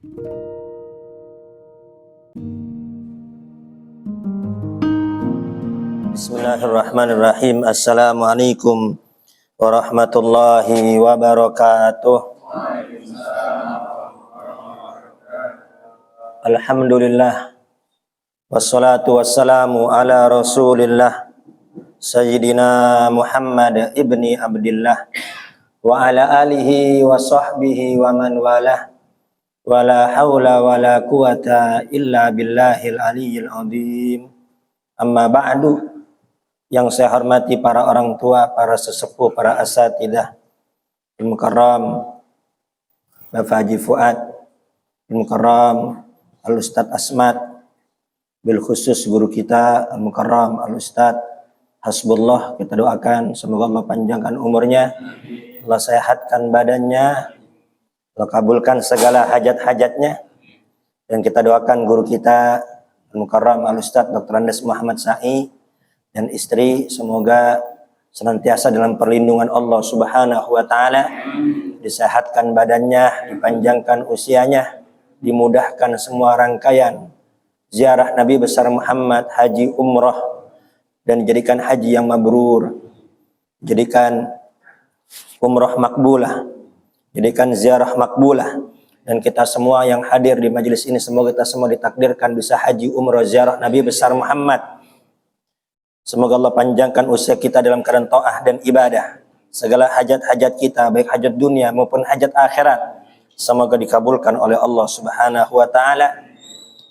Bismillahirrahmanirrahim. Assalamualaikum warahmatullahi wabarakatuh. Alhamdulillah, wassalatu wassalamu ala rasulillah Sayyidina Muhammad ibni Abdillah wa ala alihi wa sahbihi wa man walah, wa la hawla wa la quwata illa billahil aliyyil azim. Amma ba'du. Yang saya hormati para orang tua, para sesepuh, para asatidah, Al-Mukarram Bapak Haji Fuad, Al-Mukarram Al-Ustadz Asmat, bil khusus guru kita Al-Mukarram Al-Ustadz Hasbullah, kita doakan semoga Allah panjangkan umurnya, Allah sehatkan badannya, Allah kabulkan segala hajat-hajatnya. Dan kita doakan guru kita Al-Mukarram Al-Ustadz Dr. Andes Muhammad Sa'i dan istri, semoga senantiasa dalam perlindungan Allah Subhanahu wa Ta'ala, disehatkan badannya, dipanjangkan usianya, dimudahkan semua rangkaian ziarah Nabi besar Muhammad, haji umrah, dan dijadikan haji yang mabrur, jadikan umrah makbulah, jadikan ziarah makbulah. Dan kita semua yang hadir di majelis ini, semoga kita semua ditakdirkan bisa haji umrah ziarah Nabi besar Muhammad. Semoga Allah panjangkan usia kita dalam keadaan ta'ah dan ibadah. Segala hajat-hajat kita, baik hajat dunia maupun hajat akhirat, semoga dikabulkan oleh Allah Subhanahu wa Ta'ala.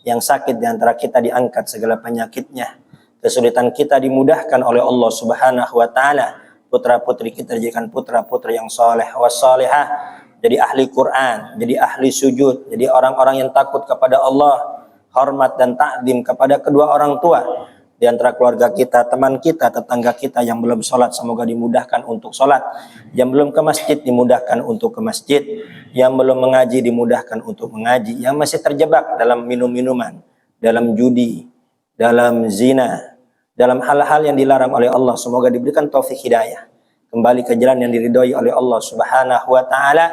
Yang sakit di antara kita diangkat segala penyakitnya. Kesulitan kita dimudahkan oleh Allah Subhanahu wa Ta'ala. Putra-putri kita dijadikan putra-putri yang soleh wassalihah, jadi ahli Quran, jadi ahli sujud, jadi orang-orang yang takut kepada Allah, hormat dan takdim kepada kedua orang tua. Di antara keluarga kita, teman kita, tetangga kita yang belum sholat, semoga dimudahkan untuk sholat. Yang belum ke masjid, dimudahkan untuk ke masjid. Yang belum mengaji, dimudahkan untuk mengaji. Yang masih terjebak dalam minum-minuman, dalam judi, dalam zina, dalam hal-hal yang dilarang oleh Allah, semoga diberikan taufik hidayah, kembali ke jalan yang diridhoi oleh Allah Subhanahu wa Ta'ala.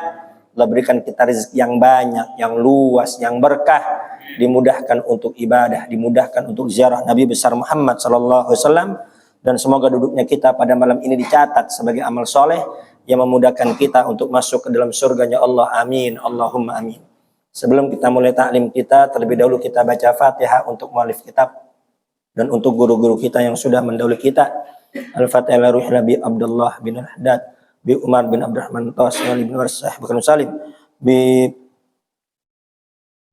Allah berikan kita rezeki yang banyak, yang luas, yang berkah, dimudahkan untuk ibadah, dimudahkan untuk ziarah Nabi besar Muhammad sallallahu alaihi wasallam, dan semoga duduknya kita pada malam ini dicatat sebagai amal soleh yang memudahkan kita untuk masuk ke dalam surganya Allah. Amin, Allahumma amin. Sebelum kita mulai taklim kita, terlebih dahulu kita baca Fatihah untuk muallif kitab dan untuk guru-guru kita yang sudah mendahului kita. Al-Fatihah Ruhi Nabi Abdullah bin Al-Haddad, bi Umar bin Abdurrahman Tasali bin Warsah bin Salim, bi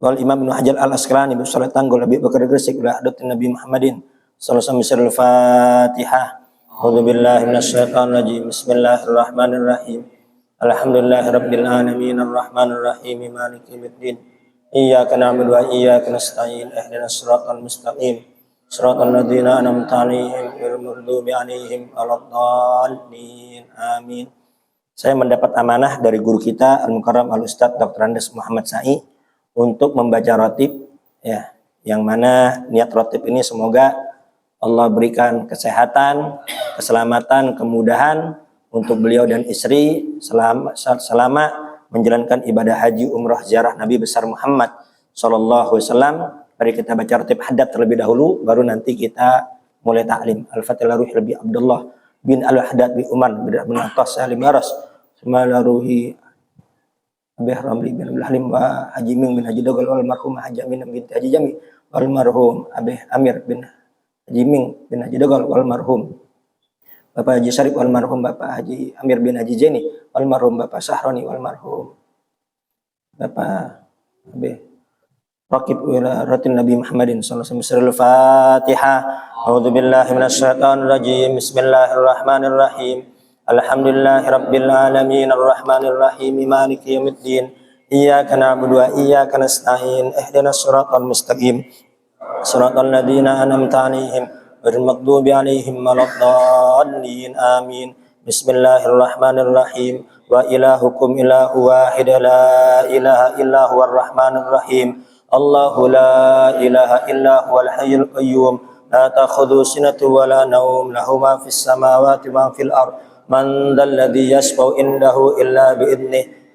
wal Imam Ibnu Hajar Al-Asqalani bi Salat Tanggul, Nabi Bakar Gresik, ila hadatin Nabi Muhammadin sallallahu alaihi wasallam. Al-Fatihah. A'udzu billahi minasyaitonir rajim. Bismillahirrahmanirrahim. Alhamdulillahirabbil alamin arrahmanir rahim maliki yaumiddin. Iyyaka na'budu wa iyyaka nasta'in. Ihdinas siratal mustaqim. Shiratal ladzina an'amta 'alaihim ghairil maghdubi 'alaihim waladdallin. Amin. Saya mendapat amanah dari guru kita Al-Mukarram Al-Ustadz Dr. Andes Muhammad Sa'i untuk membaca rotib, ya, yang mana niat rotib ini semoga Allah berikan kesehatan, keselamatan, kemudahan untuk beliau dan istri selama menjalankan ibadah haji umrah ziarah Nabi besar Muhammad sallallahu alaihi wasallam. Mari kita baca rotib haddad terlebih dahulu, baru nanti kita mulai taklim. Al-Fatihah Ruhi Nabi Abdullah bin Al-Haddad bin Umar bin Atas Salim Aras, Semala Ruhi Abih Ramli bin Abdul Halim wa Haji Ming bin Haji Dogal wal marhum Haji Amin bin Haji Jami wal marhum Abih Amir bin Haji Ming bin Haji Dogal wal marhum Bapak Haji Syarif wal marhum Bapak Haji Amir bin Haji Jeni wal marhum Bapak Sahroni wal marhum Bapak Abih Raqib ila ratin Nabi Muhammadin sallallahu alaihi wasallam. Al-Fatihah. A'udzu billahi minasyaitonir rajim. Bismillahirrahmanirrahim. Alhamdulillahirabbil alamin arrahmanir rahim maliki yaumiddin. Iyyaka na'budu wa iyyaka nasta'in. Ihdinas siratal mustaqim. Siratal ladzina an'amta 'alaihim ghairil maghdubi 'alaihim waladdallin. Amin. Bismillahirrahmanirrahim. Wa ilahukum ilahu wahid la ilaha illa huwar rahmanir rahim. Allahu la ilaha illa huwal hayyul qayyum. La ta'khudhuhu sinatun wa la nawm. Lahu ma fis samawati wa ma fil ardh. Man dzalladzi yashfa'u indahu illa bi'idhnihi.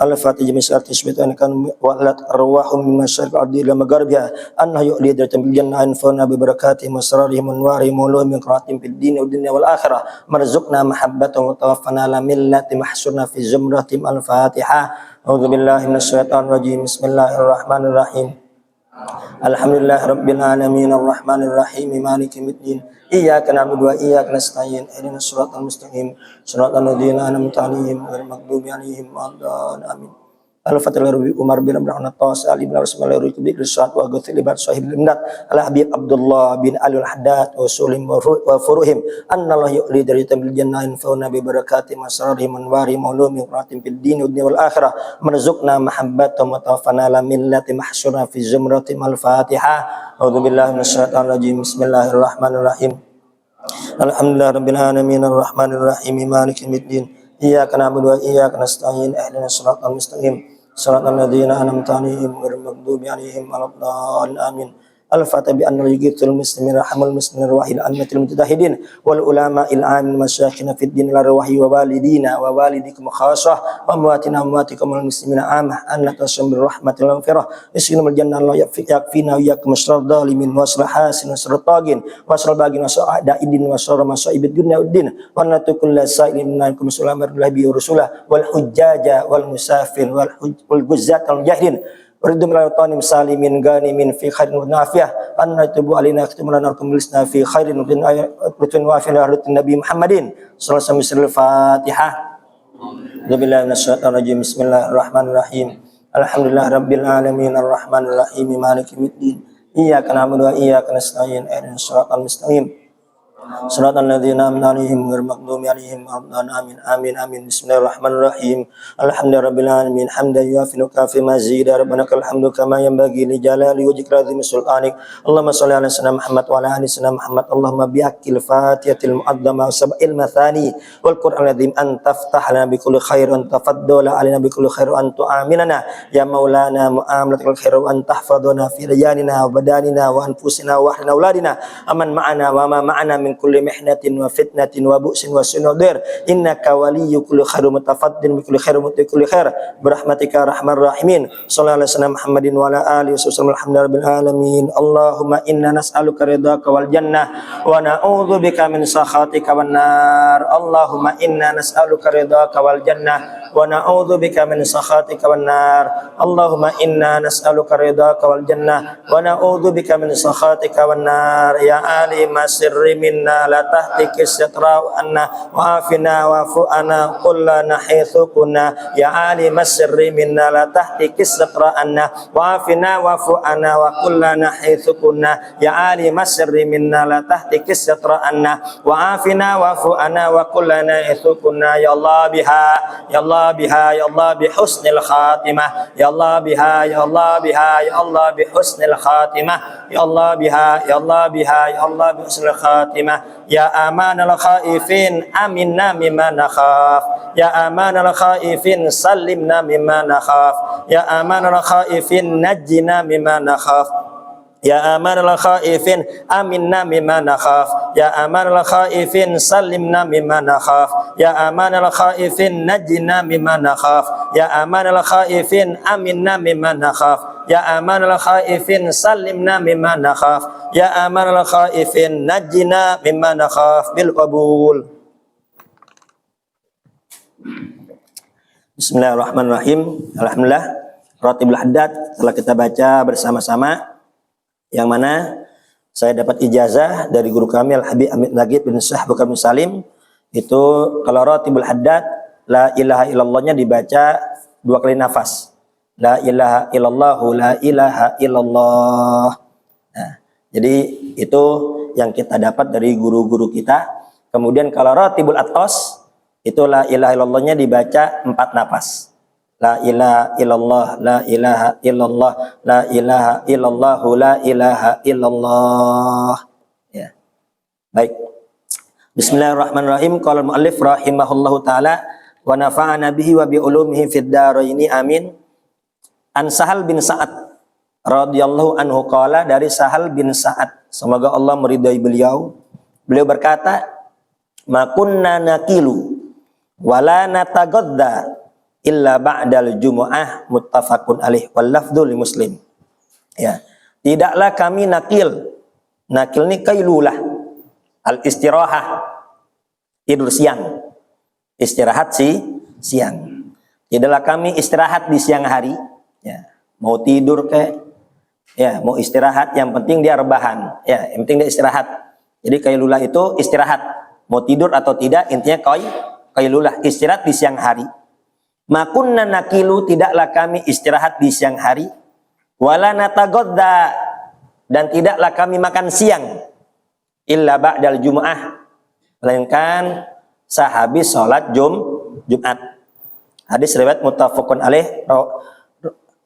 Al-Fatihah jami' syarti subhanahu kan wa'alat arwahum min masyariq al-ardi ila magharibiha anna yu'li darajatan bil jannah anfa'na bi barakatihim wa asrarihim wa anwarihim wa ulumihim min qiraatihim fid din wa dunya wal akhirah marzuqna mahabbatahum wa tawaffana ala millati mahsurna fi zumratihim. Al-Fatihah. A'udzu billahi minasyaitonir rajim. Bismillahirrahmanirrahim. Alhamdulillah rabbil alamin arrahmanir rahim maliki yaumiddin. Iyyaka na'budu wa iyyaka nasta'in. Ihdinas siratal mustaqim. Shiratal ladzina an'amta 'alaihim ghairil maghdubi 'alaihim waladdallin. Amin. Al-Fatihah Rabbi Umar bin Abdurrahman At-Tas Ali bin Rasulullah Ruki bin Sa'ad wa Ghathil ibad sahib limdat ala Habib Abdullah bin Ali al-Haddad wa Sulim wa Furuhim anna Allah yu'li darajatan bil jannatin fa nabi barakati masrarihim anwari maulumi qiratin fid din wal akhirah marzuqna mahabbatum wa tawaffana ala millati mahsyurna fi zumratim. Al-Fatihah. A'udzu billahi minasyaitonir rajim. Bismillahirrahmanirrahim. Alhamdulillah rabbil alamin arrahmanir rahim maliki yaumiddin. Iyyaka na'budu wa iyyaka nasta'in. Ihdinas siratal mustaqim. Shiratal ladzina an'amta 'alaihim ghairil maghdubi 'alaihim waladdallin. Amin. Al-Fatihah bi anna yughithul muslimin rahamul muslimin wahil annatil mujtahidin wal ulama il amin masyayikhina fid din la rawahi wa walidina wa walidikum khassah wa amwatina wa amwatikum al muslimina amah anna tasbir rahmatil maghfirah iskinul jannah la yakfina wa yakum syarr zalimin wa hasin wa syarr tagin wa syarr bagin wa sa'idin wa syarr masaibid dunya uddin wa natukul sa'ilin minkum sulamar labi rusulah wal hujjaja wal musafir wal guzzat al jahilin Waridum la tanim salimin ganimin fi khairin wa nafiyah anna tubu alina khtimana narkum lisna fi khairin wa nafiyah Nabi Muhammadin sallallahu alaihi wasallam. Fatihah. Billahi minasyaitonir rajim. Bismillahirrahmanirrahim. Alhamdulillah rabbil alamin arrahmanir rahim maliki yaumiddin. Iyyaka na'budu wa iyyaka nasta'in. Ihdinas siratal mustaqim. Shiratal ladzina an'amta 'alaihim ghairil maghdubi 'alaihim waladdallin. Amin. Amin. Bismillahirrahmanirrahim. Alhamdulillahirabbil alamin hamdan yuwafiqu kafi mazida rabbana lakal hamdu kama yanbaghi li jalali wajhika azimi sultanik. Allahumma shalli ala sayyidina Muhammad wa ala ali sayyidina Muhammad. Allahumma bihaqqil fatihatil mu'azzama wa sab'il mathani wal qur'anil azim an taftah lana bi kulli khair wa tafaddala alaina bi kulli khair wa an tu'aminana ya maulana mu'amalatul khair wa an tahfadhana fi rijalina wa badanina wa anfusina wa ahlina auladina aman ma'ana wa ma ma'ana min kulli mihnatin wa fitnatin wa bu'sin wa sunadir innaka waliyyu kulli khairin mutafaddin bi kulli khairin muti kulli khair birahmatika arhamar rahimin. Sallallahu alaihi wasallam Muhammadin wa ala alihi wasallam. Alhamdulillahirabbil alamin. Allahumma inna nas'aluka ridhaka wal jannah wa na'udzubika min sakhatika wan nar. Allahumma inna nas'aluka ridhaka wal jannah wa na'udzubika min sakhatika wan nar. Allahumma inna nas'aluka ridhaka wal jannah wa na'udzubika min sakhatika wan nar. Ya alima sirri minna la tahtiki sitra anna wa afina wa fu'ana kullana haitsu kunna ya alima sirri minna la tahtiki sitra anna wa afina wa fu'ana wa kullana haitsu kunna ya alima sirri minna la tahtiki sitra anna wa afina wa fu'ana wa kullana haitsu kunna ya Allah biha ya Allah biha ya Allah bi husnil khatimah ya Allah biha ya Allah biha ya Allah bi husnil khatimah ya Allah biha ya Allah biha ya Allah bi husnil khatimah ya amanal khaifin aminna mimma nakhaf ya amanal khaifin sallimna mimma nakhaf ya amanal khaifin najjina mimma nakhaf ya amanal khaifin aminna mimma nakhaf ya amanal khaifin sallimna mimma nakhaf ya amanal khaifin najjina mimma nakhaf ya amanal khaifin aminna mimma nakhaf ya amanal khaifin sallimna mimma nakhaf ya amanal khaifin najjina mimma nakhaf bil qabul. Bismillahirrahmanirrahim. Alhamdulillah Ratibul Haddad telah kita baca bersama-sama, yang mana saya dapat ijazah dari guru kami Al-Habib Amit Nagib bin Syah Bukar bin Salim. Itu kalau Ratibul Haddad la ilaha illallahnya dibaca 2 kali nafas. La ilaha illallahu la ilaha illallah. Nah, jadi itu yang kita dapat dari guru-guru kita. Kemudian kalau Ratibul Atos itu la ilaha illallahnya dibaca 4 nafas. La ilaha illallah, la ilaha illallah, la ilaha illallah, la ilaha illallah. Ya. Baik. Bismillahirrahmanirrahim. Qala al-muallif rahimahullahu taala wa nafa'ana bihi wa bi ulumihi fid dharaini amin. An Sahal bin Sa'ad radhiyallahu anhu qala, dari Sahal bin Sa'ad, semoga Allah meridai beliau. Beliau berkata, "Ma kunna naqilu wala natagadda illa ba'dal jumu'ah muttafaqun alaih wal lafdhu li Muslim. Ya. Tidaklah kami nakil. Nakil ini kailulah. Al istirahah. Tidur siang. Istirahat siang. Tidaklah kami istirahat di siang hari. Ya. Mau tidur ya, mau istirahat, yang penting dia rebahan. Ya, yang penting dia istirahat. Jadi kailulah itu istirahat. Mau tidur atau tidak, intinya kailulah, istirahat di siang hari. Makunna nakilu, tidaklah kami istirahat di siang hari. Wala natagodda, dan tidaklah kami makan siang. Illa ba'dal jum'ah, melainkan sehabis sholat Jumat. Hadis riwayat muttafaqun alaih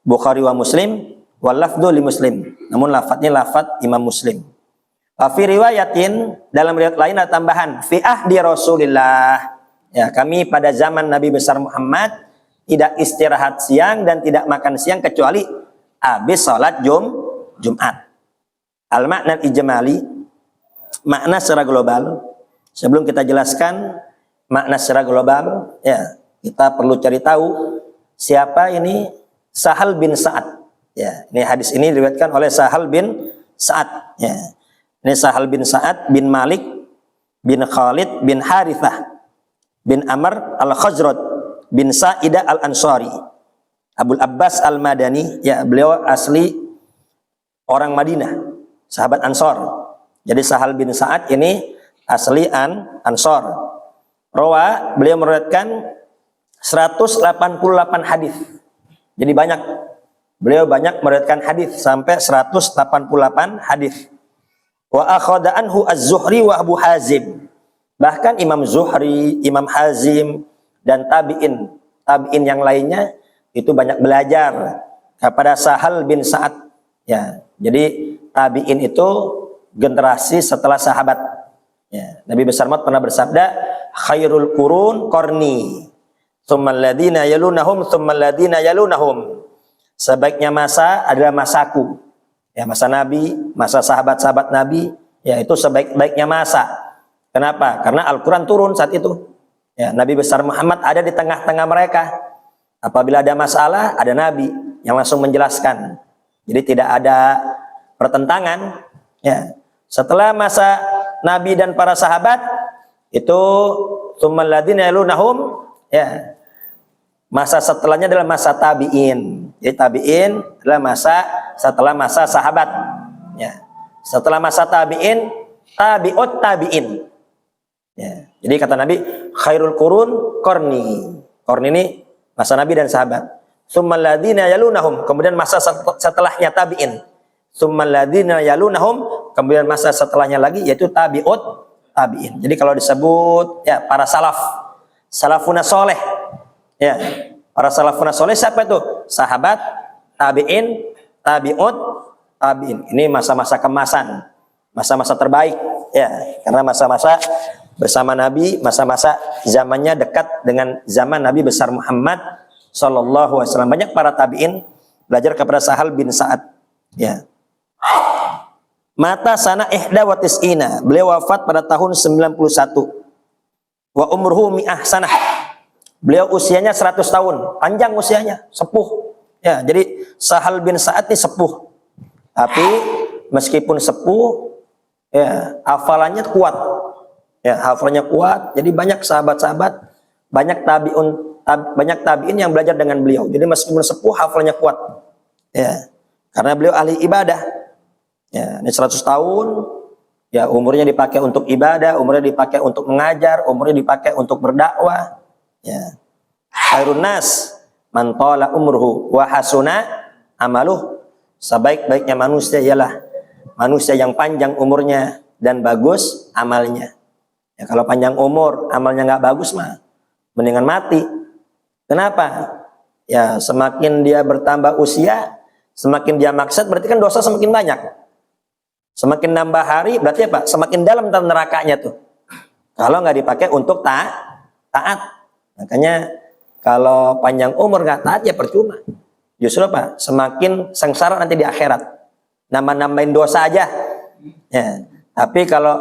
Bukhari wa Muslim wal lafdhu li Muslim. Namun lafadznya lafadz Imam Muslim. Wa fi riwayatin, dalam riwayat lain ada tambahan fi ahdi Rasulillah. Ya, kami pada zaman Nabi besar Muhammad tidak istirahat siang dan tidak makan siang kecuali habis salat Jumat. Al makna ijmali, makna secara global. Sebelum kita jelaskan makna secara global, ya, kita perlu cari tahu siapa ini Sahal bin Sa'ad. Ya, ini hadis ini diriwayatkan oleh Sahal bin Sa'ad. Ya. Ini Sahal bin Sa'ad bin Malik bin Khalid bin Harithah bin Amr al-Khazraj bin Sa'idah al-Ansari. Abul Abbas al-Madani, ya, beliau asli orang Madinah, sahabat Ansor. Jadi Sahal bin Sa'ad ini asli Ansor. Rawa, beliau meriwayatkan 188 hadis. Jadi banyak. Beliau banyak meriwayatkan hadis sampai 188 hadis. Wa akhadha anhu Az-Zuhri wa Abu Hazim. Bahkan Imam Zuhri, Imam Hazim dan tabi'in yang lainnya itu banyak belajar kepada Sahal bin Sa'ad. Ya, jadi tabi'in itu generasi setelah sahabat. Ya, Nabi besar Muhammad pernah bersabda, khairul qurun qarni, tsummal ladzina yalunahum, tsummal ladzina yalunahum. Sebaiknya masa adalah masaku. Ya, masa Nabi, masa sahabat-sahabat Nabi, ya, itu sebaik-baiknya masa. Kenapa? Karena Al-Qur'an turun saat itu. Ya, Nabi besar Muhammad ada di tengah-tengah mereka. Apabila ada masalah, ada Nabi yang langsung menjelaskan. Jadi tidak ada pertentangan. Ya. Setelah masa Nabi dan para sahabat, itu tsummal ladzina yalunahum, ya. Masa setelahnya adalah masa tabi'in. Jadi tabi'in adalah masa setelah masa sahabat. Ya. Setelah masa tabi'in, tabi'ut tabi'in. Ya. Jadi kata Nabi, khairul qurun qarni. Qarni ini masa Nabi dan sahabat. Tsummal ladzina yalunahum, kemudian masa setelahnya tabi'in. Tsummal ladzina yalunahum, kemudian masa setelahnya lagi yaitu tabi'ut tabi'in. Jadi kalau disebut, ya, para salafuna soleh. Ya, para salafun saleh siapa itu? Sahabat, tabi'in, tabi'ut, tabi'in. Ini masa-masa kemasan, masa-masa terbaik, ya, karena masa-masa bersama Nabi, masa-masa zamannya dekat dengan zaman Nabi besar Muhammad sallallahu alaihi wasallam. Banyak para tabi'in belajar kepada Sahal bin Sa'ad, ya. Mata sana ihda wa tis'ina. Beliau wafat pada tahun 91. Wa umruhu mi'ah sanah. Beliau usianya 100 tahun, panjang usianya, sepuh. Ya, jadi Sahal bin Sa'ad ini sepuh. Tapi meskipun sepuh, ya, hafalannya kuat. Ya, hafalannya kuat. Jadi banyak sahabat-sahabat, banyak tabi'in yang belajar dengan beliau. Jadi meskipun sepuh, hafalannya kuat. Ya, karena beliau ahli ibadah. Ya, ini 100 tahun. Ya, umurnya dipakai untuk ibadah, umurnya dipakai untuk mengajar, umurnya dipakai untuk berdakwah. Ya. Khairun nas man tala umruhu wa hasuna amaluh. Sebaik-baiknya manusia ialah manusia yang panjang umurnya dan bagus amalnya. Ya, kalau panjang umur amalnya nggak bagus mah mendingan mati. Kenapa? Ya, semakin dia bertambah usia, semakin dia maksiat, berarti kan dosa semakin banyak. Semakin nambah hari berarti apa? Semakin dalam nerakanya tuh. Kalau nggak dipakai untuk taat. Makanya kalau panjang umur nggak taat ya percuma. Justru apa? Semakin sengsara nanti di akhirat. Nambah-nambahin dosa aja. Ya. Tapi kalau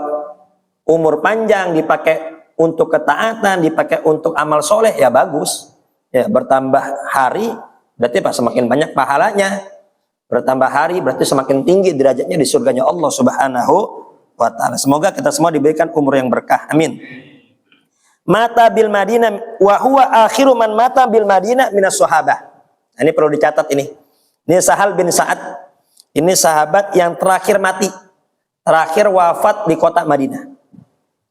umur panjang dipakai untuk ketaatan, dipakai untuk amal soleh, ya bagus. Ya, bertambah hari berarti semakin banyak pahalanya. Bertambah hari berarti semakin tinggi derajatnya di surganya Allah Subhanahu wa taala. Semoga kita semua diberikan umur yang berkah. Amin. Mata bil Madinah wa huwa akhiru man mata bil Madinah minas sahabah. Ini perlu dicatat ini. Ini Sahal bin Sa'ad. Ini sahabat yang terakhir mati. Terakhir wafat di kota Madinah.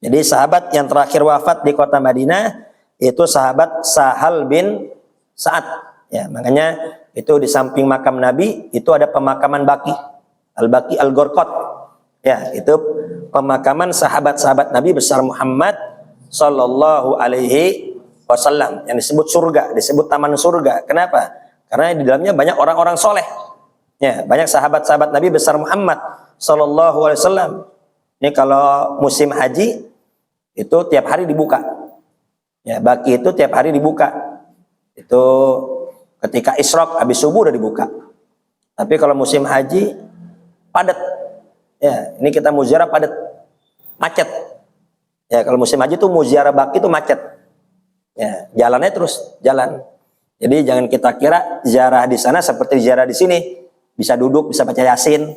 Jadi sahabat yang terakhir wafat di kota Madinah itu sahabat Sahal bin Sa'ad. Ya, makanya itu di samping makam Nabi itu ada pemakaman Baqi. Al-Baqi Al-Gharqad. Ya, itu pemakaman sahabat-sahabat Nabi besar Muhammad sallallahu alaihi wasallam yang disebut surga, disebut taman surga. Kenapa? Karena di dalamnya banyak orang-orang soleh. Ya, banyak sahabat-sahabat Nabi besar Muhammad sallallahu alaihi wasallam. Ini kalau musim haji itu tiap hari dibuka. Ya, Baqi itu tiap hari dibuka. Itu ketika Isyraq habis subuh udah dibuka. Tapi kalau musim haji padat. Ya, ini kita muziarah padat. Macet. Ya, kalau musim haji tuh muziarah Baqi itu macet. Ya, jalannya terus jalan. Jadi jangan kita kira ziarah di sana seperti ziarah di sini. Bisa duduk, bisa baca Yasin,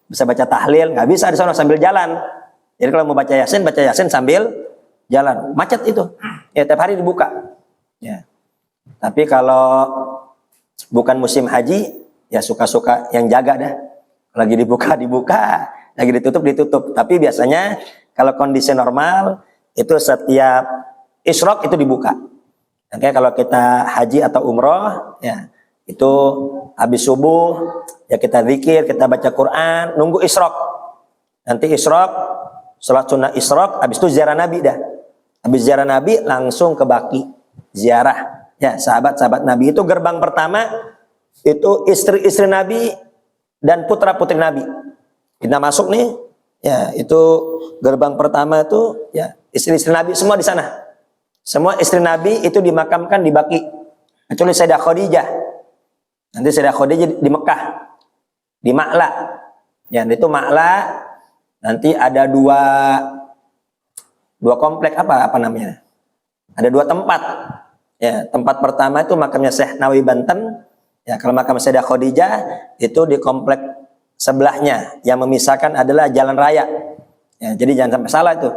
bisa baca tahlil, nggak bisa di sana sambil jalan. Jadi kalau mau baca Yasin sambil jalan. Macet itu. Ya, tiap hari dibuka. Ya. Tapi kalau bukan musim haji, ya suka-suka yang jaga dah. Lagi dibuka, lagi ditutup. Tapi biasanya kalau kondisi normal itu setiap Isyraq itu dibuka. Oke, kalau kita haji atau umroh, ya itu habis subuh ya kita zikir, kita baca Quran, nunggu Isyraq. Nanti Isyraq, sholat sunnah Isyraq, habis itu ziarah Nabi dah. Habis ziarah Nabi langsung ke Baqi, ziarah. Ya, sahabat-sahabat Nabi itu gerbang pertama itu istri-istri Nabi dan putra-putri Nabi. Kita masuk nih, ya itu gerbang pertama itu ya istri-istri Nabi semua di sana. Semua istri Nabi itu dimakamkan di Baqi. Kecuali Sayyidah Khadijah. Nanti Sayyidah Khadijah di Mekah, di Ma'la. Ya, itu Ma'la. Nanti ada dua komplek apa namanya? Ada dua tempat. Ya, tempat pertama itu makamnya Syekh Nawawi Banten. Ya, kalau makam Sayyidah Khadijah itu di komplek sebelahnya. Yang memisahkan adalah jalan raya. Ya, jadi jangan sampai salah itu.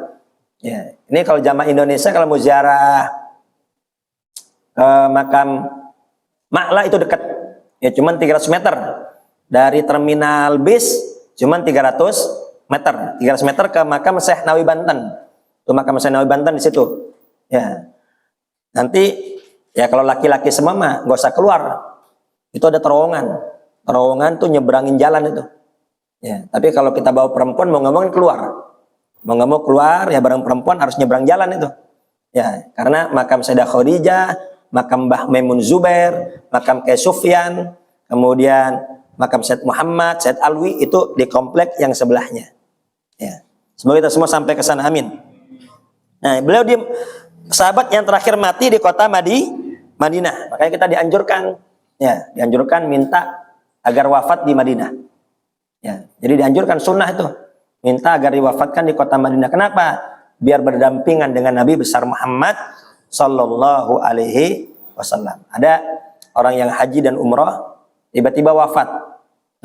Ya, ini kalau jamaah Indonesia kalau mau ziarah ke makam Ma'la itu dekat. Ya, cuman 300 meter. Dari terminal bis cuman 300 meter. 300 meter ke makam Syekh Nawawi Banten. Itu makam Syekh Nawawi Banten di situ. Ya. Nanti ya kalau laki-laki semua mah nggak usah keluar. Itu ada terowongan. Terowongan tuh nyebrangin jalan itu. Ya, tapi kalau kita bawa perempuan mau nggak mau keluar. Mau nggak mau keluar ya bareng perempuan harus nyebrang jalan itu. Ya, karena makam Sayyidah Khadijah, makam Mbah Maimun Zubair, makam Kyai Sufyan, kemudian makam Said Muhammad, Said Alwi itu di komplek yang sebelahnya. Ya. Semoga kita semua sampai ke sana, amin. Nah, beliau di sahabat yang terakhir mati di kota Madinah. Makanya kita dianjurkan minta agar wafat di Madinah. Ya, jadi dianjurkan sunnah itu minta agar diwafatkan di kota Madinah. Kenapa? Biar berdampingan dengan Nabi besar Muhammad sallallahu alaihi wasallam. Ada orang yang haji dan umrah tiba-tiba wafat.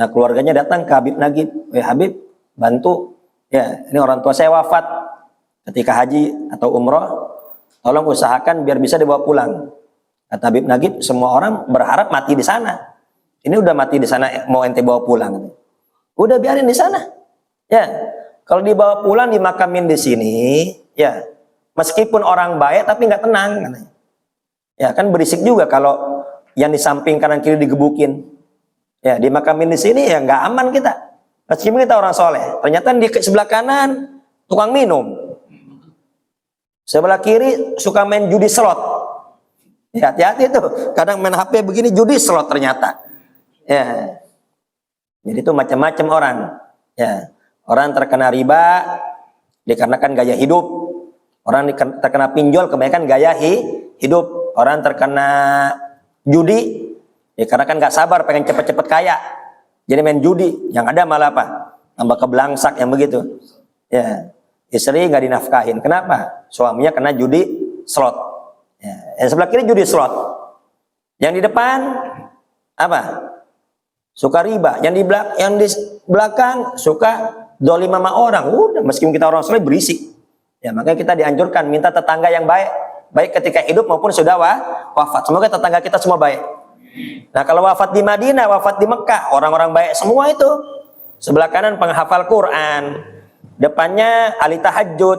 Nah, keluarganya datang ke Habib Nagib, Habib, bantu. Ya, ini orang tua saya wafat ketika haji atau umrah. Tolong usahakan biar bisa dibawa pulang. Kata Habib Nagib, semua orang berharap mati di sana. Ini udah mati di sana, mau ente bawa pulang. Udah biarin di sana. Ya, kalau dibawa pulang dimakamin di sini, ya meskipun orang baik tapi nggak tenang. Ya kan berisik juga kalau yang di samping kanan kiri digebukin. Ya dimakamin di sini ya nggak aman kita. Meskipun kita orang soleh, ternyata di sebelah kanan tukang minum, sebelah kiri suka main judi slot. Ya hati-hati tuh, kadang main HP begini judi slot ternyata. Ya. Jadi itu macam-macam orang. Ya, orang terkena riba dikarenakan gaya hidup. Orang terkena pinjol kebanyakan gaya hidup. Orang terkena judi dikarenakan nggak sabar pengen cepet-cepet kaya. Jadi main judi, yang ada malah apa? Tambah keblangsak yang begitu. Ya, istri nggak dinafkahin. Kenapa? Suaminya kena judi slot. Ya, yang sebelah kiri judi slot. Yang di depan apa? Suka riba. Yang di belakang suka dolim sama orang. Udah, meskipun kita orang soleh berisik. Ya, makanya kita dianjurkan minta tetangga yang baik, baik ketika hidup maupun sudah wafat. Semoga tetangga kita semua baik. Nah, kalau wafat di Madinah, wafat di Mekah, orang-orang baik semua itu. Sebelah kanan penghafal Quran, depannya ahli tahajud,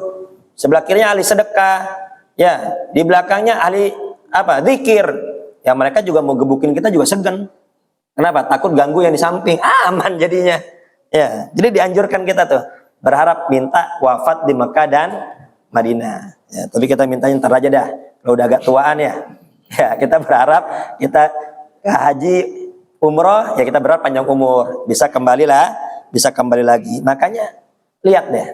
sebelah kirinya ahli sedekah, ya, di belakangnya ahli apa? Zikir. Ya, mereka juga mau gebukin kita juga segan. Kenapa? Takut ganggu yang di samping. Aman jadinya. Ya, jadi dianjurkan kita tuh berharap minta wafat di Mekah dan Madinah. Ya, tapi kita mintanya ntar aja dah. Kalau udah agak tuaan ya. Ya, kita berharap kita haji umroh, ya kita berharap panjang umur. Bisa kembali lagi. Makanya lihat deh.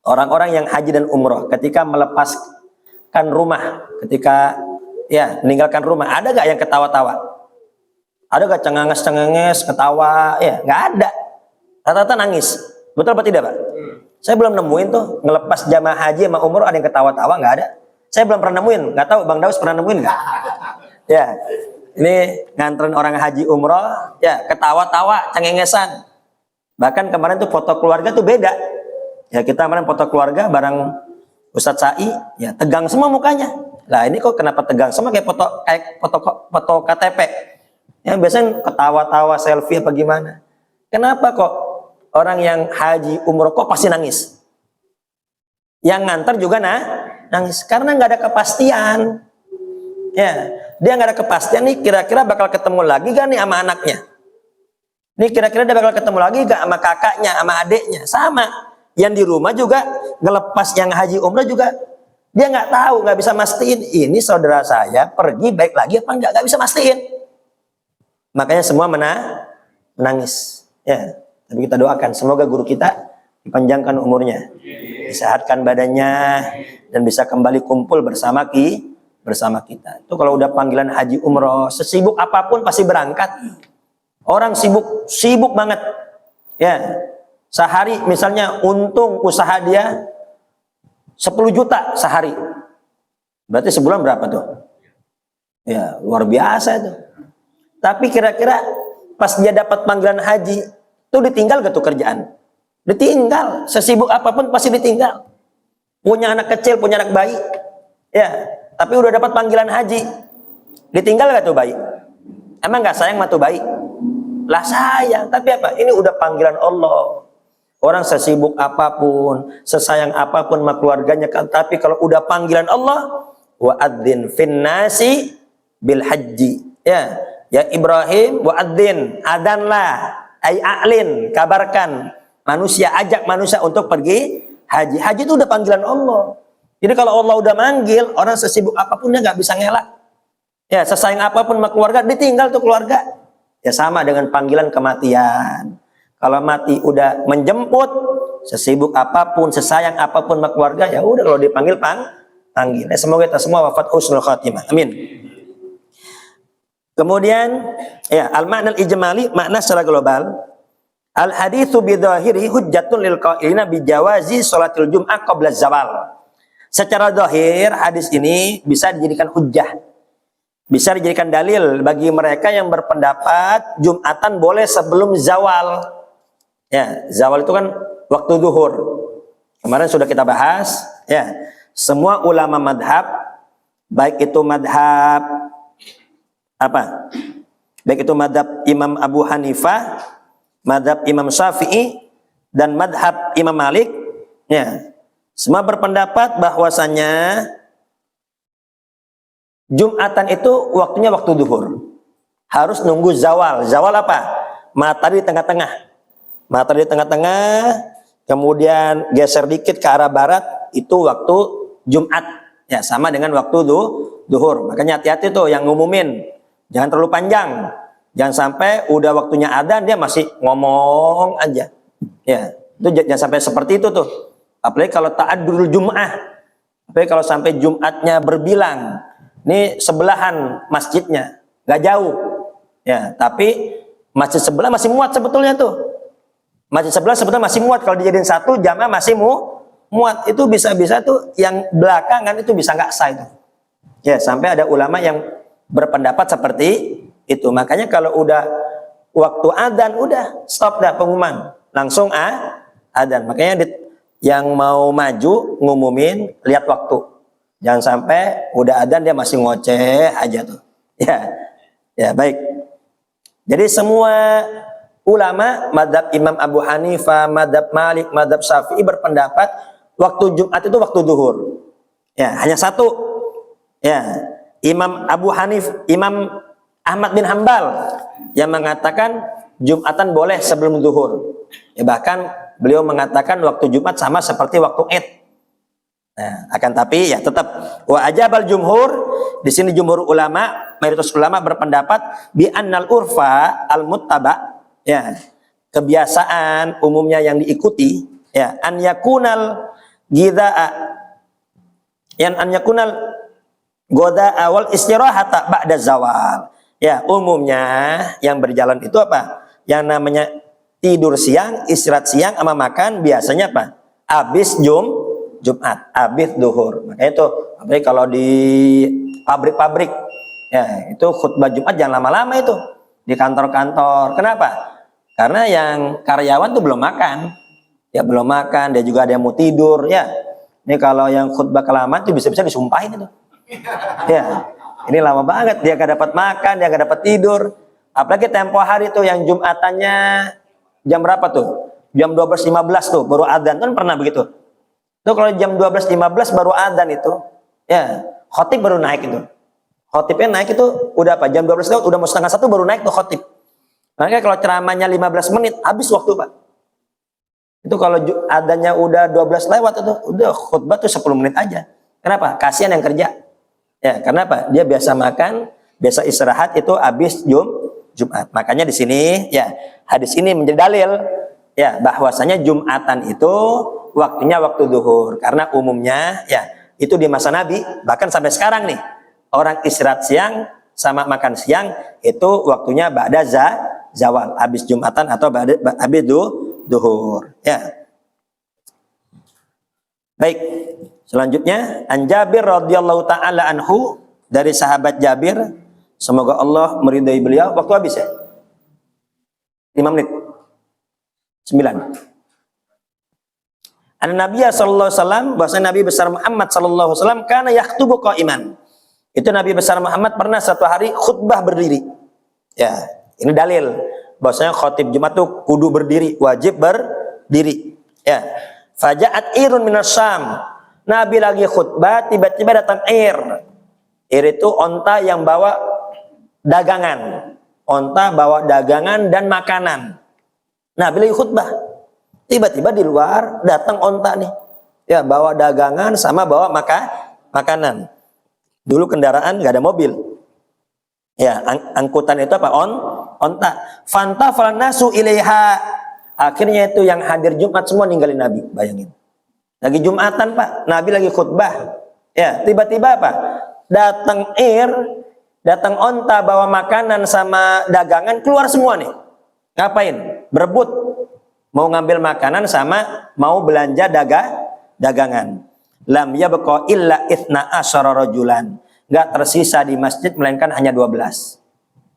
Orang-orang yang haji dan umroh ketika melepaskan rumah, ketika ya meninggalkan rumah, ada gak yang ketawa-tawa? Ada gak cengenges, ketawa? Ya, nggak ada. Rata-rata nangis. Betul apa tidak, Pak? Saya belum nemuin tuh ngelepas jamaah haji sama umroh ada yang ketawa-tawa, nggak ada. Saya belum pernah nemuin. Nggak tahu Bang Daus pernah nemuin nggak? Ya, ini nganterin orang haji umroh, ya ketawa-tawa, cengengesan. Bahkan kemarin tuh foto keluarga tuh beda. Ya, kita kemarin foto keluarga bareng Ustadz Sa'i, ya tegang semua mukanya. Lah ini kok kenapa tegang semua kayak foto KTP? Ya biasanya ketawa-tawa selfie apa gimana? Kenapa kok orang yang haji umroh kok pasti nangis? Yang nganter juga nangis karena nggak ada kepastian. Ya, dia nggak ada kepastian nih kira-kira bakal ketemu lagi gak nih sama anaknya? Nih kira-kira dia bakal ketemu lagi gak sama kakaknya, sama adiknya? Sama. Yang di rumah juga ngelepas yang haji umroh juga dia nggak tahu, nggak bisa mastiin ini saudara saya pergi baik lagi apa nggak bisa mastiin. Makanya semua menangis. Ya, tapi kita doakan semoga guru kita dipanjangkan umurnya, disehatkan badannya, dan bisa kembali kumpul bersama kita. Itu kalau udah panggilan haji umroh, sesibuk apapun pasti berangkat. Orang sibuk banget. Ya, sehari misalnya untung usaha dia 10 juta sehari. Berarti sebulan berapa tuh? Ya, luar biasa itu. Tapi kira-kira pas dia dapat panggilan haji, tuh ditinggal gak tuh kerjaan? Ditinggal. Sesibuk apapun pasti ditinggal. Punya anak kecil, punya anak bayi. Ya, tapi udah dapat panggilan haji. Ditinggal gak tuh bayi? Emang gak sayang sama tuh bayi? Lah sayang, tapi apa? Ini udah panggilan Allah. Orang sesibuk apapun, sesayang apapun sama keluarganya, tapi kalau udah panggilan Allah, wa'adzin finnasi bil haji. Ya, ya Ibrahim, wa'adzin, adanlah, ay a'lin, kabarkan manusia, ajak manusia untuk pergi haji. Haji itu udah panggilan Allah. Jadi kalau Allah udah manggil, orang sesibuk apapun dia nggak bisa ngelak. Ya, sesayang apapun sama keluarga, ditinggal tuh keluarga. Ya sama dengan panggilan kematian. Kalau mati udah menjemput, sesibuk apapun, sesayang apapun sama keluarga, ya udah kalau dipanggil panggil. Ya, semoga kita semua wafat husnul khatimah. Amin. Kemudian ya al-makna al-ijmali, makna secara global. Al-haditsu bidzahiri hujjatun lil qailina bi jawazi sholatil jum'ah qabla zawal. Secara zahir hadis ini bisa dijadikan hujjah. Bisa dijadikan dalil bagi mereka yang berpendapat Jumatan boleh sebelum zawal. Ya, zawal itu kan waktu zuhur. Kemarin sudah kita bahas, ya. Semua ulama madhab, baik itu madhab apa? Baik itu madhab Imam Abu Hanifah, madhab Imam Syafi'i, dan madhab Imam Malik, ya. Semua berpendapat bahwasanya Jumatan itu waktunya waktu zuhur. Harus nunggu zawal. Zawal apa? Matahari di tengah-tengah. Matahari di tengah-tengah, kemudian geser dikit ke arah barat, itu waktu Jumat. Ya, sama dengan waktu zuhur. Makanya hati-hati tuh yang ngumumin. Jangan terlalu panjang. Jangan sampai udah waktunya adzan dia masih ngomong aja. Ya, itu jangan sampai seperti itu tuh. Apalagi kalau ta'addudul Jum'ah. Apalagi kalau sampai Jumatnya berbilang. Ini sebelahan masjidnya, nggak jauh. Ya, tapi masjid sebelah masih muat sebetulnya tuh. Masjid sebelah sebetulnya masih muat. Kalau dijadiin satu jamaah masih muat. Itu bisa-bisa tuh yang belakangan itu bisa nggak sah itu. Ya, sampai ada ulama yang berpendapat seperti itu. Makanya kalau udah waktu adzan udah stop dah pengumuman, langsung adzan. Makanya yang mau maju ngumumin lihat waktu. Jangan sampai udah adzan dia masih ngoceh aja tuh. Ya. Ya, baik. Jadi semua ulama madzhab Imam Abu Hanifah, madzhab Malik, madzhab Syafi'i berpendapat waktu Jumat itu waktu zuhur. Ya, hanya satu. Ya, Imam Ahmad bin Hambal yang mengatakan Jumatan boleh sebelum zuhur. Ya, bahkan beliau mengatakan waktu Jumat sama seperti waktu Id. Nah, akan tapi ya tetap wa ajabal jumhur, di sini jumhur ulama, mayoritas ulama berpendapat bi annal urfa al muttaba, ya, kebiasaan umumnya yang diikuti, ya, an yakunal gidaa, yang an yakunal goda awal istirahata ba'da zawal. Ya, umumnya yang berjalan itu apa? Yang namanya tidur siang, istirahat siang sama makan biasanya apa? Habis Jumat, habis duhur. Makanya itu, apalagi kalau di pabrik-pabrik, ya itu khutbah Jumat jangan lama-lama itu di kantor-kantor. Kenapa? Karena yang karyawan tuh belum makan, ya belum makan. Dia juga ada yang mau tidur, ya. Ini kalau yang khutbah kelamaan tuh bisa-bisa disumpahin itu. Ya, ini lama banget. Dia gak dapat makan, dia gak dapat tidur. Apalagi tempo hari tuh yang Jumatannya jam berapa tuh? Jam 12.15 tuh baru adzan, kan pernah begitu. Itu kalau jam 12.15 baru adzan itu, ya, khotib baru naik itu. Khotibnya naik itu udah apa? Jam 12 itu udah mau setengah satu baru naik tuh khotib. Makanya kalau ceramahnya 15 menit habis waktu, Pak. Itu kalau adzannya udah 12 lewat itu udah khutbah tuh 10 menit aja. Kenapa? Kasihan yang kerja. Ya, karena apa? Dia biasa makan, biasa istirahat itu habis Jumat. Makanya di sini ya hadis ini menjadi dalil ya bahwasanya Jumatan itu waktunya waktu zuhur, karena umumnya ya itu di masa Nabi, bahkan sampai sekarang nih orang istirahat siang sama makan siang itu waktunya ba'da zawal, habis Jumatan atau habis zuhur, ya. Baik, selanjutnya an Jabir radhiyallahu taala anhu, dari sahabat Jabir, semoga Allah meridai beliau. Waktu habis ya? 5 menit. 9. Nabi sallallahu alaihi wasallam, bahasa Nabi besar Muhammad sallallahu alaihi wasallam kana yaktubu qa'iman. Itu Nabi besar Muhammad pernah satu hari khutbah berdiri. Ya, ini dalil bahwasanya khatib Jumat itu kudu berdiri, wajib berdiri. Ya. Faja'at irun minas Syam. Nabi lagi khutbah, tiba-tiba datang Ir. Ir itu onta yang bawa dagangan. Onta bawa dagangan dan makanan. Nabi lagi khutbah. Tiba-tiba di luar datang onta nih, ya bawa dagangan sama bawa makanan. Dulu kendaraan nggak ada mobil, ya angkutan itu apa? Onta. Fanta falnasu ilaiha. Akhirnya itu yang hadir Jumat semua ninggalin Nabi. Bayangin, lagi Jumatan Pak, Nabi lagi khutbah, ya tiba-tiba apa? Datang datang onta bawa makanan sama dagangan, keluar semua nih. Ngapain? Berebut. Mau ngambil makanan sama mau belanja dagangan. Lam yabqa illa itsna asyara rajulan. Enggak tersisa di masjid melainkan hanya 12.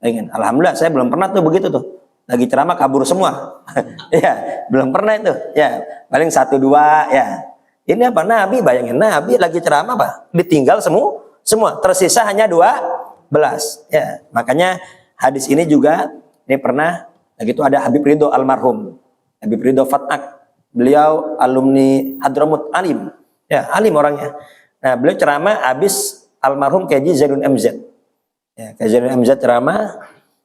Ingin. Alhamdulillah saya belum pernah tuh begitu tuh. Lagi ceramah kabur semua. Ya, belum pernah itu. Ya, paling 1 2 ya. Ini apa? Nabi, bayangin Nabi lagi ceramah apa? Ditinggal semua. Tersisa hanya 12. Ya, makanya hadis ini juga ini pernah begitu ada Habib Ridho almarhum. Habib Ridho Fat'ak, beliau alumni Hadramut, alim, ya alim orangnya. Nah beliau ceramah habis almarhum Kaji Zainuddin MZ, ya Kaji Zainuddin MZ ceramah,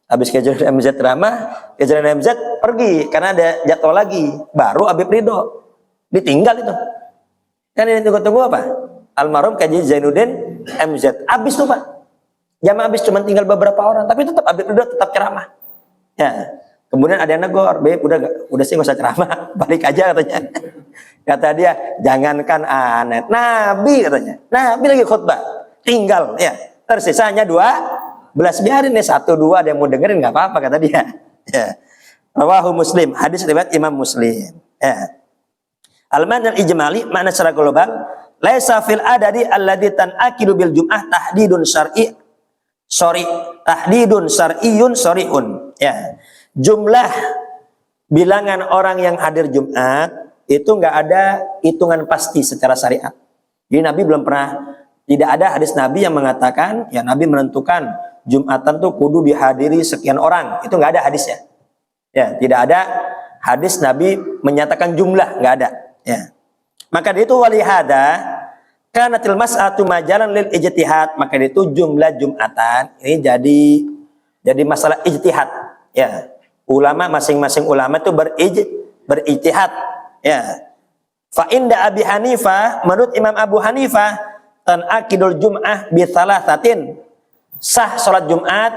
habis Kaji Zainuddin MZ ceramah, Kaji Zainuddin MZ pergi karena ada jadwal lagi, baru Habib Ridho ditinggal itu. Kan ini tunggu-tunggu apa? Almarhum Kaji Zainuddin MZ, habis tuh Pak, jam habis cuma tinggal beberapa orang, tapi tetap Habib Ridho tetap ceramah, ya. Kemudian ada yang negor, Beb, udah sih nggak usah ceramah, balik aja katanya. Kata dia, jangankan aneh, Nabi katanya, Nabi lagi khutbah, tinggal, ya, tersisa hanya 12, biarin nih 1 2 ada yang mau dengerin nggak apa-apa kata dia. Ya. Rawahu Muslim, hadis riwayat Imam Muslim. Ya. Al-ma'na al-ijmali, makna secara global, laisa fil adadi alladhi tan'akidu bil jum'ah tahdidun syar'i Sorry, tahdidun syar'iyyun shari'un. Ya. Jumlah bilangan orang yang hadir Jumat itu nggak ada hitungan pasti secara syariat. Jadi Nabi belum pernah, tidak ada hadis Nabi yang mengatakan ya Nabi menentukan Jumatan tuh kudu dihadiri sekian orang. Itu nggak ada hadisnya. Ya, tidak ada hadis Nabi menyatakan jumlah, nggak ada. Ya. Maka itu walihada kanatil mas'atu majalan lil ijtihad, maka itu jumlah Jumatan ini jadi masalah ijtihad. Ya. Ulama masing-masing ulama itu berijtihad. Ya. Fa inda Abi Hanifah, menurut Imam Abu Hanifah, tanaqidul jum'ah bi thalathatin. Sah salat Jumat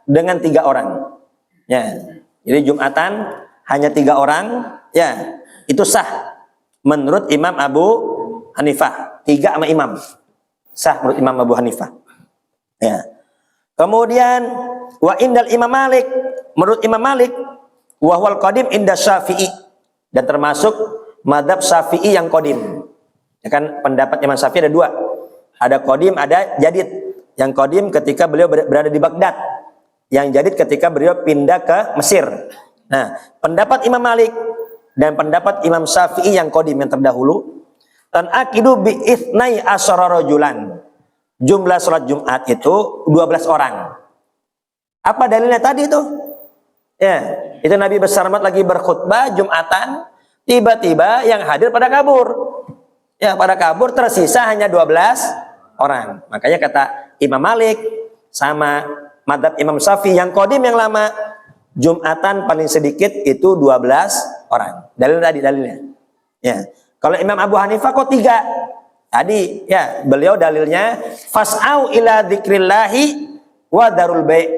dengan 3 orang. Ya. Jadi Jumatan hanya 3 orang, ya. Itu sah menurut Imam Abu Hanifah. 3 sama imam. Sah menurut Imam Abu Hanifah. Ya. Kemudian wa indal Imam Malik, menurut Imam Malik, wa huwal qadim inda Syafi'i, dan termasuk mazhab Syafi'i yang qadim. Ya kan pendapat Imam Syafi'i ada 2. Ada qadim, ada jadid. Yang qadim ketika beliau berada di Baghdad. Yang jadid ketika beliau pindah ke Mesir. Nah, pendapat Imam Malik dan pendapat Imam Syafi'i yang qadim yang terdahulu, dan akidu bi ithnai asyara rajulan. Jumlah salat Jumat itu 12 orang. Apa dalilnya tadi itu? Ya, itu Nabi besar amat lagi berkhutbah Jumatan, tiba-tiba yang hadir pada kabur. Ya, pada kabur tersisa hanya 12 orang. Makanya kata Imam Malik sama madhab Imam Syafi'i yang qadim yang lama, Jumatan paling sedikit itu 12 orang. Dalil tadi dalilnya. Ya. Kalau Imam Abu Hanifah kok 3? Tadi ya, beliau dalilnya fas'au ila dzikrillahi wa darul bai'.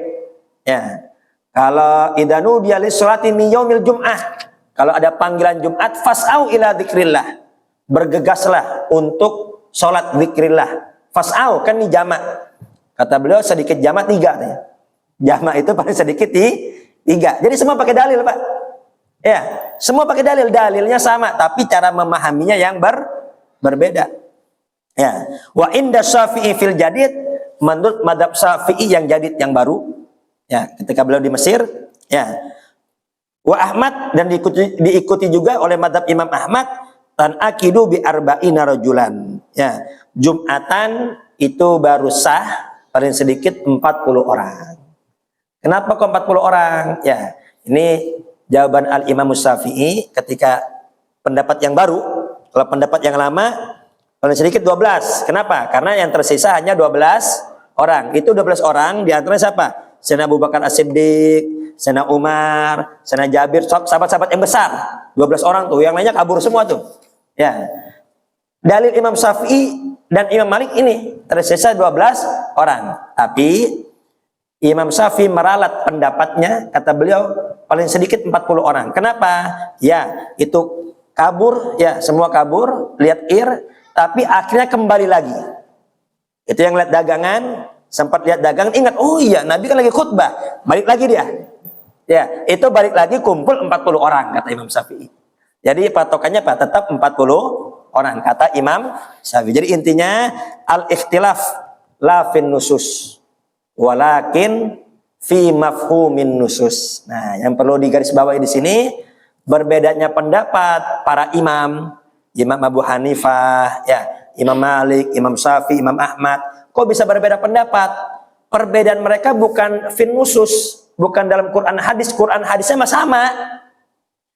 Ya. Kalau idanu dia li sholati min yaumil jum'ah. Kalau ada panggilan Jumat, fas'au ila dzikrillah. Bergegaslah untuk salat zikrillah. Fas'au kan ini jamak. Kata beliau sedikit jamak 3. Jamak itu paling sedikit 3. Jadi semua pakai dalil, Pak. Ya, semua pakai dalil. Dalilnya sama, tapi cara memahaminya yang berbeda. Ya, wa inda Syafi'i fil jadid, menurut madhab Syafi'i yang jadid yang baru. Ya, ketika beliau di Mesir, ya. Wa Ahmad, dan diikuti juga oleh madhab Imam Ahmad, tan akidu bi arba'ina rajulan. Ya, Jumatan itu baru sah paling sedikit 40 orang. Kenapa kok 40 orang? Ya, ini jawaban Al-Imam Syafi'i ketika pendapat yang baru. Kalau pendapat yang lama paling sedikit 12. Kenapa? Karena yang tersisa hanya 12 orang. Itu 12 orang di antara siapa? Sayyidina Abu Bakar As-Siddiq, Sayyidina Umar, Sayyidina Jabir, sahabat-sahabat yang besar. 12 orang tuh, yang lainnya kabur semua tuh. Ya. Dalil Imam Syafi'i dan Imam Malik ini tersisa 12 orang. Tapi Imam Syafi'i meralat pendapatnya, kata beliau paling sedikit 40 orang. Kenapa? Ya, itu kabur, ya semua kabur, lihat tapi akhirnya kembali lagi. Itu yang lihat dagangan, sempat lihat dagangan, ingat, oh iya, Nabi kan lagi khutbah, balik lagi dia. Ya, itu balik lagi kumpul 40 orang, kata Imam Syafi'i. Jadi patokannya Pak, tetap 40 orang, kata Imam Syafi'i. Jadi intinya, al-ikhtilaf la fin nusus, walakin fi mafhumin nusus. Nah, yang perlu digarisbawahi di sini, berbedanya pendapat para imam, Imam Abu Hanifah, ya, Imam Malik, Imam Syafi'i, Imam Ahmad. Kok bisa berbeda pendapat? Perbedaan mereka bukan fin nusus, bukan dalam Quran hadis. Quran hadisnya mah sama,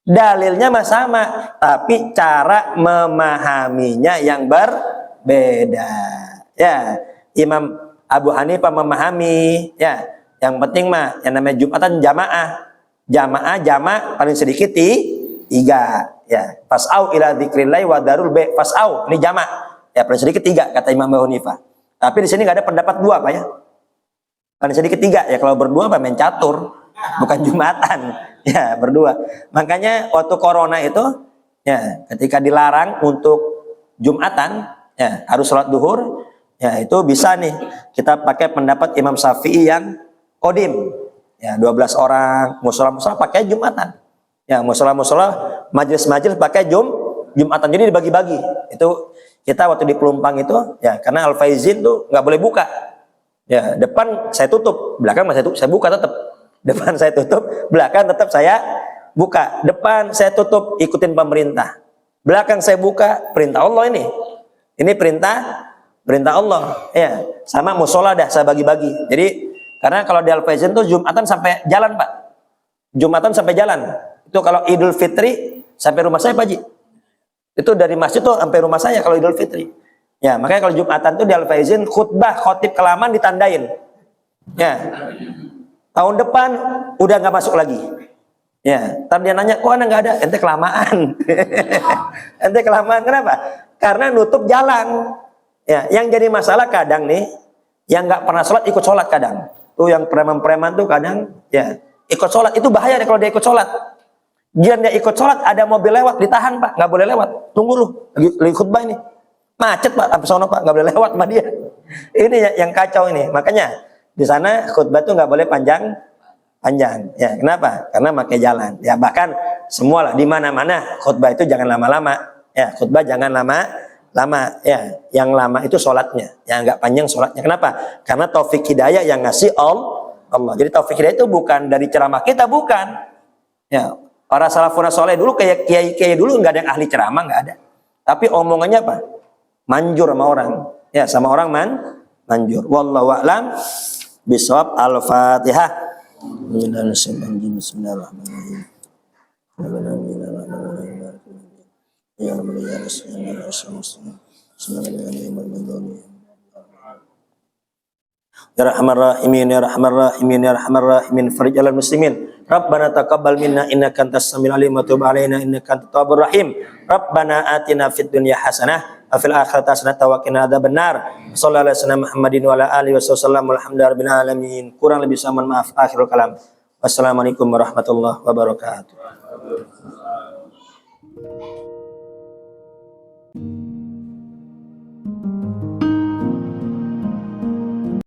dalilnya mah sama, tapi cara memahaminya yang berbeda. Ya, Imam Abu Hanifah memahami, ya, yang penting mah yang namanya Jumatan jamaah paling sedikit 3. Ya, fas'au ila dzikrillah wa darul bai'. Fas'au ini jamak. Ya, paling sedikit 3 kata Imam Abu Hanifah. Tapi di sini nggak ada pendapat 2, Pak ya. Paling sedikit 3. Ya kalau berdua Pak main catur, bukan Jumatan. Ya, berdua. Makanya waktu corona itu, ya, ketika dilarang untuk Jumatan, ya, harus sholat duhur, ya, itu bisa nih kita pakai pendapat Imam Syafi'i yang qadim. Ya, 12 orang, musola-musola pakai Jumatan. Ya, musola-musola, majelis-majelis pakai Jumatan. Jadi dibagi-bagi. Itu kita waktu di Pelumpang itu, ya, karena Al-Faizin tuh nggak boleh buka. Ya, depan saya tutup, belakang masih tutup, saya buka tetap. Depan saya tutup, belakang tetap saya buka. Depan saya tutup, ikutin pemerintah. Belakang saya buka, perintah Allah ini. Ini perintah Allah. Ya, sama musola dah saya bagi-bagi. Jadi karena kalau di Al Faizin tuh Jumatan sampai jalan, Pak. Jumatan sampai jalan. Itu kalau Idul Fitri sampai rumah saya, Pak Haji. Itu dari masjid tuh sampai rumah saya kalau Idul Fitri. Ya, makanya kalau Jumatan tuh di Al Faizin khutbah khotib kelamaan ditandain. Ya. Tahun depan udah nggak masuk lagi. Ya, ntar dia nanya, kok Anda nggak ada? Ente kelamaan. Ente kelamaan, kenapa? Karena nutup jalan. Ya, yang jadi masalah kadang nih, yang nggak pernah sholat ikut sholat kadang. Tuh yang preman-preman tuh kadang, ya ikut sholat itu bahaya deh kalau dia ikut sholat. Dia ikut sholat, ada mobil lewat, ditahan Pak, nggak boleh lewat. Tunggu lu, lagi khutbah ini. Macet Pak, sampai sono Pak, nggak boleh lewat sama dia. Ini yang kacau ini. Makanya di sana khutbah tuh nggak boleh panjang. Ya, kenapa? Karena pakai jalan. Ya, bahkan semua lah di mana-mana khutbah itu jangan lama-lama. Ya, khutbah jangan lama. Ya, yang lama itu sholatnya, yang nggak panjang sholatnya. Kenapa? Karena taufik hidayah yang ngasih Allah. Jadi taufik hidayah itu bukan dari ceramah kita, bukan. Ya, para salafun soleh dulu kayak kiai dulu nggak ada yang ahli ceramah, nggak ada. Tapi omongannya apa? Manjur sama orang. Ya, sama orang manjur. Wallahu a'lam bishawab. Al-Fatihah. Bismillahirrahmanirrahim. Ya Rahman Rahimin, ya Rahman Rahimin, ya Rahman Rahimin, farij alal muslimin. Rabbana taqabbal minna innaka antas samiul alim wa tub alaina innaka antat tawwabur rahim. Rabbana atina fid dunya hasanah wa fil akhirati hasanah wa qina adzabannar. Shallallahu alaihi wasallam Muhammadin wa ala alihi wasallam walhamdulillahi alamin. Kurang lebih mohon maaf, akhirul kalam. Wassalamualaikum warahmatullahi wabarakatuh.